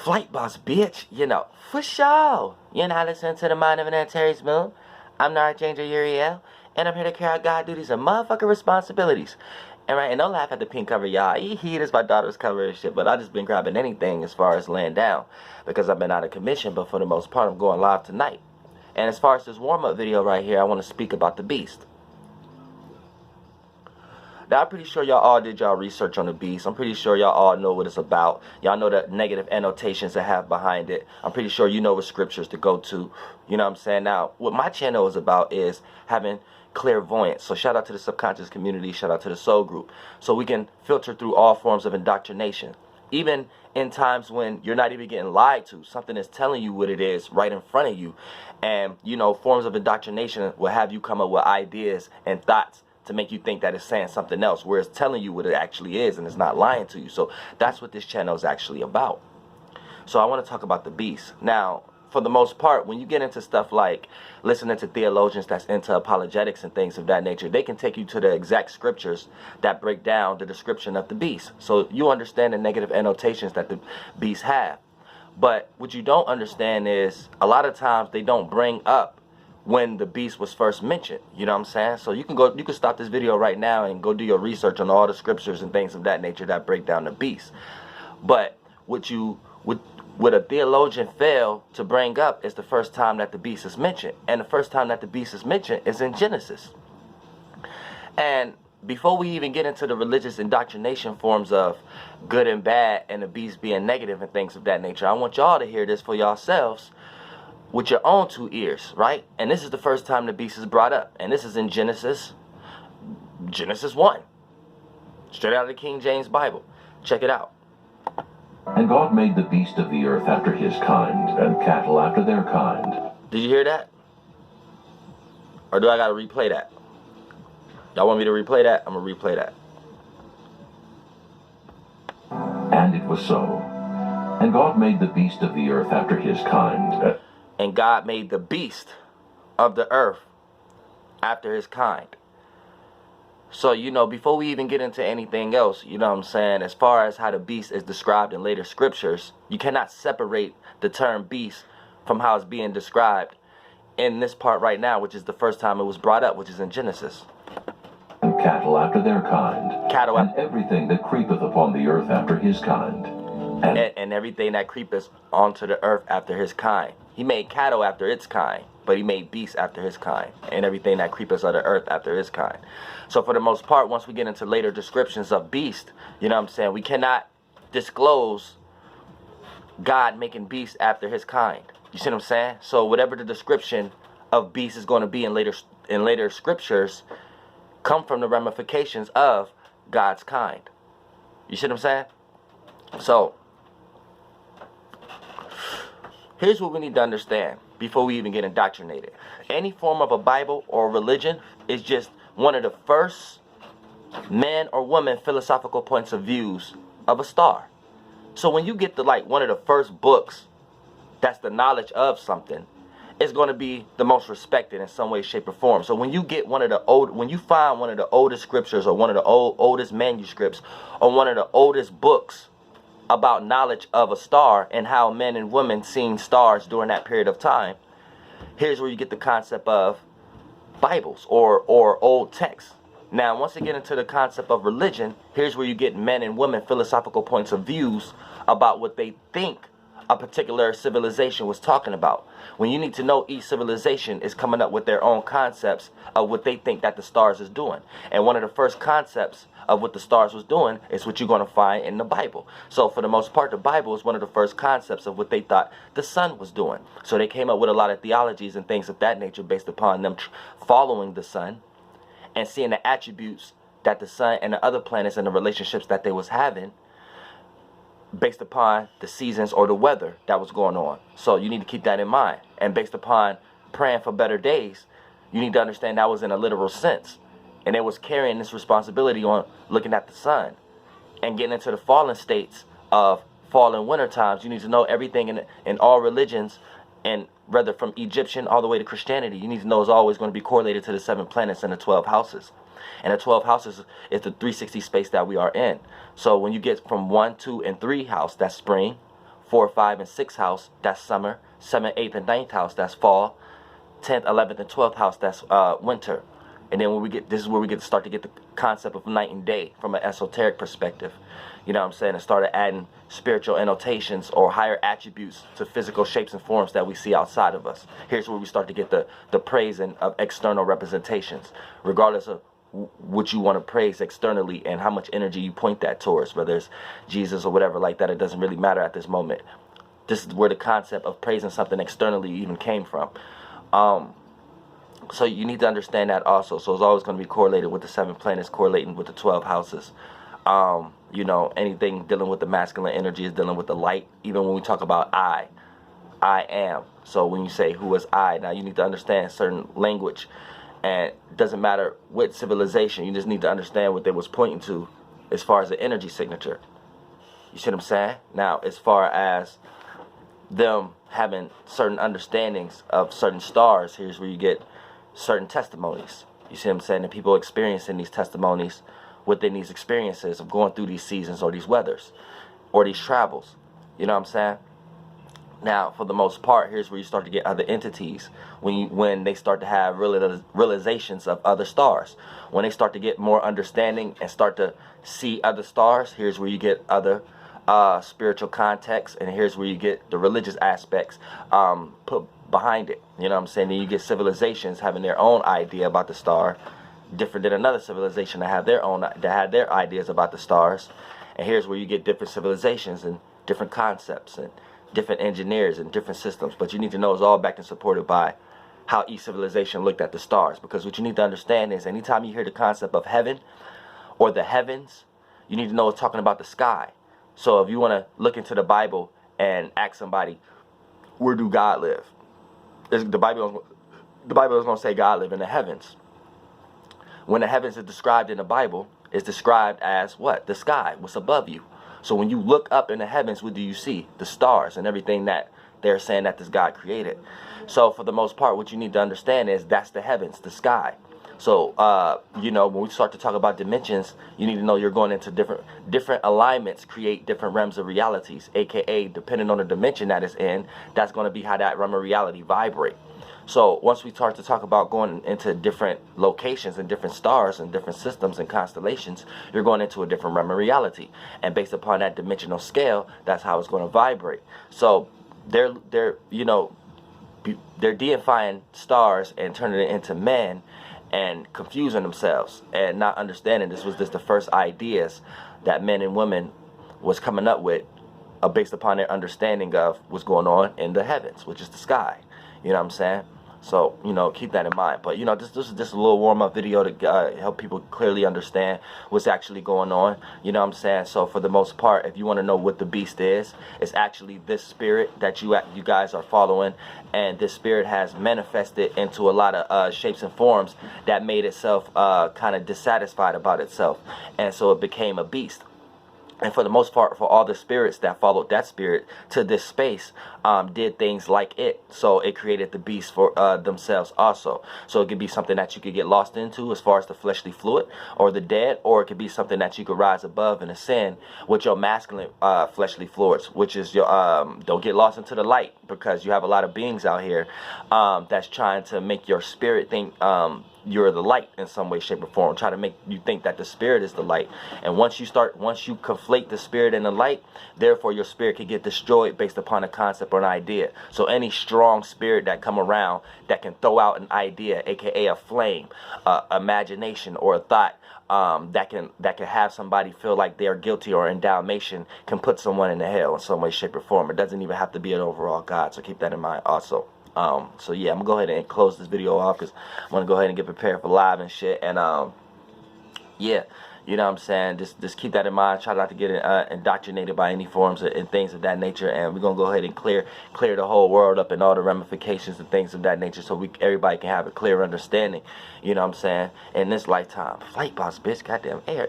Flight boss, bitch. You know, for sure. You're not listening to the Mind of an Antares Moon. I'm the Archangel Uriel, and I'm here to carry out God duties and motherfucking responsibilities. And don't laugh at the pink cover, y'all. Is my daughter's cover and shit, but I just been grabbing anything as far as laying down because I've been out of commission, but for the most part, I'm going live tonight. And as far as this warm-up video right here, I want to speak about the beast. Now, I'm pretty sure y'all all did y'all research on the beast. I'm pretty sure y'all all know what it's about. Y'all know the negative annotations that have behind it. I'm pretty sure you know what scriptures to go to. You know what I'm saying? Now, what my channel is about is having clairvoyance. So shout out to the subconscious community. Shout out to the soul group. So we can filter through all forms of indoctrination. Even in times when you're not even getting lied to, something is telling you what it is right in front of you. And, you know, forms of indoctrination will have you come up with ideas and thoughts to make you think that it's saying something else, where it's telling you what it actually is and it's not lying to you. So that's what this channel is actually about. So I want to talk about the beast. Now, for the most part, when you get into stuff like listening to theologians that's into apologetics and things of that nature, they can take you to the exact scriptures that break down the description of the beast. So you understand the negative annotations that the beast have. But what you don't understand is a lot of times they don't bring up when the beast was first mentioned. You know what I'm saying? So you can stop this video right now and go do your research on all the scriptures and things of that nature that break down the beast. But what a theologian fail to bring up is the first time that the beast is mentioned. And the first time that the beast is mentioned is in Genesis. And before we even get into the religious indoctrination forms of good and bad and the beast being negative and things of that nature, I want y'all to hear this for yourselves with your own two ears, right? And this is the first time the beast is brought up. And this is in Genesis 1. Straight out of the King James Bible. Check it out. And God made the beast of the earth after his kind, and cattle after their kind. Did you hear that? Or do I gotta replay that? Y'all want me to replay that? I'm gonna replay that. And it was so. And God made the beast of the earth after his kind. And God made the beast of the earth after his kind. So, you know, before we even get into anything else, you know what I'm saying, as far as how the beast is described in later scriptures, you cannot separate the term beast from how it's being described in this part right now, which is the first time it was brought up, which is in Genesis. And cattle after their kind. Cattle and everything that creepeth upon the earth after his kind. And everything that creepeth onto the earth after his kind. He made cattle after its kind, but he made beasts after his kind, and everything that creepeth on the earth after his kind. So for the most part, once we get into later descriptions of beast, you know what I'm saying, we cannot disclose God making beasts after his kind. You see what I'm saying? So whatever the description of beast is going to be in later scriptures come from the ramifications of God's kind. You see what I'm saying? So here's what we need to understand before we even get indoctrinated. Any form of a Bible or religion is just one of the first man or woman philosophical points of views of a star. So when you get to like one of the first books that's the knowledge of something, it's going to be the most respected in some way, shape, or form. So when you get when you find one of the oldest scriptures or one of the oldest manuscripts or one of the oldest books about knowledge of a star and how men and women seen stars during that period of time, here's where you get the concept of Bibles or old texts. Now, once you get into the concept of religion, here's where you get men and women philosophical points of views about what they think a particular civilization was talking about. When you need to know, each civilization is coming up with their own concepts of what they think that the stars is doing. And one of the first concepts of what the stars was doing is what you're going to find in the Bible. So for the most part, the Bible is one of the first concepts of what they thought the sun was doing. So they came up with a lot of theologies and things of that nature based upon them following the sun and seeing the attributes that the sun and the other planets and the relationships that they was having based upon the seasons or the weather that was going on. So you need to keep that in mind. And based upon praying for better days, you need to understand that was in a literal sense. And they was carrying this responsibility on looking at the sun and getting into the fallen states of fall and winter times. You need to know everything in all religions, and whether from Egyptian all the way to Christianity, you need to know is always going to be correlated to the 7 planets and the 12 houses. And the 12 houses is the 360 space that we are in. So when you get from 1, 2, and 3 house, that's spring, 4, 5, and 6th house, that's summer. 7th, 8th, and 9th house, that's fall. 10th, 11th, and 12th house, that's winter. And then when we get, this is where we get to start to get the concept of night and day from an esoteric perspective. You know what I'm saying? And started adding spiritual annotations or higher attributes to physical shapes and forms that we see outside of us. Here's where we start to get the praising of external representations, regardless of what you want to praise externally and how much energy you point that towards, whether it's Jesus or whatever like that. It doesn't really matter at this moment. This is where the concept of praising something externally even came from. So you need to understand that also. So it's always going to be correlated with the 7 planets correlating with the 12 houses. You know, anything dealing with the masculine energy is dealing with the light. Even when we talk about I am. So when you say who is I, now you need to understand certain language. And it doesn't matter what civilization, you just need to understand what they was pointing to as far as the energy signature. You see what I'm saying? Now, as far as them having certain understandings of certain stars, here's where you get certain testimonies. You see what I'm saying? And people experiencing these testimonies within these experiences of going through these seasons or these weathers or these travels. You know what I'm saying? Now, for the most part, here's where you start to get other entities when they start to have realizations of other stars. When they start to get more understanding and start to see other stars, here's where you get other spiritual context, and here's where you get the religious aspects put behind it. You know what I'm saying? Then you get civilizations having their own idea about the star, different than another civilization that have their own, that had their ideas about the stars. And here's where you get different civilizations and different concepts and different engineers and different systems. But you need to know it's all backed and supported by how each civilization looked at the stars. Because what you need to understand is anytime you hear the concept of heaven or the heavens, you need to know it's talking about the sky. So if you want to look into the Bible and ask somebody, where do God live? The Bible is going to say God live in the heavens. When the heavens is described in the Bible, it's described as what? The sky, what's above you. So when you look up in the heavens, what do you see? The stars and everything that they're saying that this God created. So for the most part, what you need to understand is that's the heavens, the sky. So, you know, when we start to talk about dimensions, you need to know you're going into different alignments, create different realms of realities, aka depending on the dimension that it's in, that's going to be how that realm of reality vibrate. So once we start to talk about going into different locations and different stars and different systems and constellations, you're going into a different realm of reality. And based upon that dimensional scale, that's how it's going to vibrate. So they're you know, they're deifying stars and turning it into men and confusing themselves and not understanding this was just the first ideas that men and women was coming up with based upon their understanding of what's going on in the heavens, which is the sky. You know what I'm saying? So, you know, keep that in mind. But, you know, this is just a little warm-up video to help people clearly understand what's actually going on. You know what I'm saying? So, for the most part, if you want to know what the beast is, it's actually this spirit that you guys are following. And this spirit has manifested into a lot of shapes and forms that made itself kind of dissatisfied about itself. And so it became a beast. And for the most part, for all the spirits that followed that spirit to this space, did things like it. So it created the beast for themselves also. So it could be something that you could get lost into as far as the fleshly fluid or the dead, or it could be something that you could rise above and ascend with your masculine fleshly fluids, which is your, don't get lost into the light, because you have a lot of beings out here that's trying to make your spirit think you're the light in some way, shape, or form. Try to make you think that the spirit is the light. And once you conflate the spirit and the light, therefore your spirit can get destroyed based upon a concept or an idea. So any strong spirit that come around that can throw out an idea, aka a flame, imagination, or a thought, that can have somebody feel like they are guilty or in damnation, can put someone into hell in some way, shape, or form. It doesn't even have to be an overall God. So keep that in mind also. So yeah, I'm gonna go ahead and close this video off because I'm gonna go ahead and get prepared for live and shit. And yeah, you know what I'm saying, just keep that in mind. Try not to get indoctrinated by any forms and things of that nature. And we're gonna go ahead and clear the whole world up and all the ramifications and things of that nature, so everybody can have a clear understanding, you know what I'm saying, in this lifetime. Flight boss, bitch, goddamn air.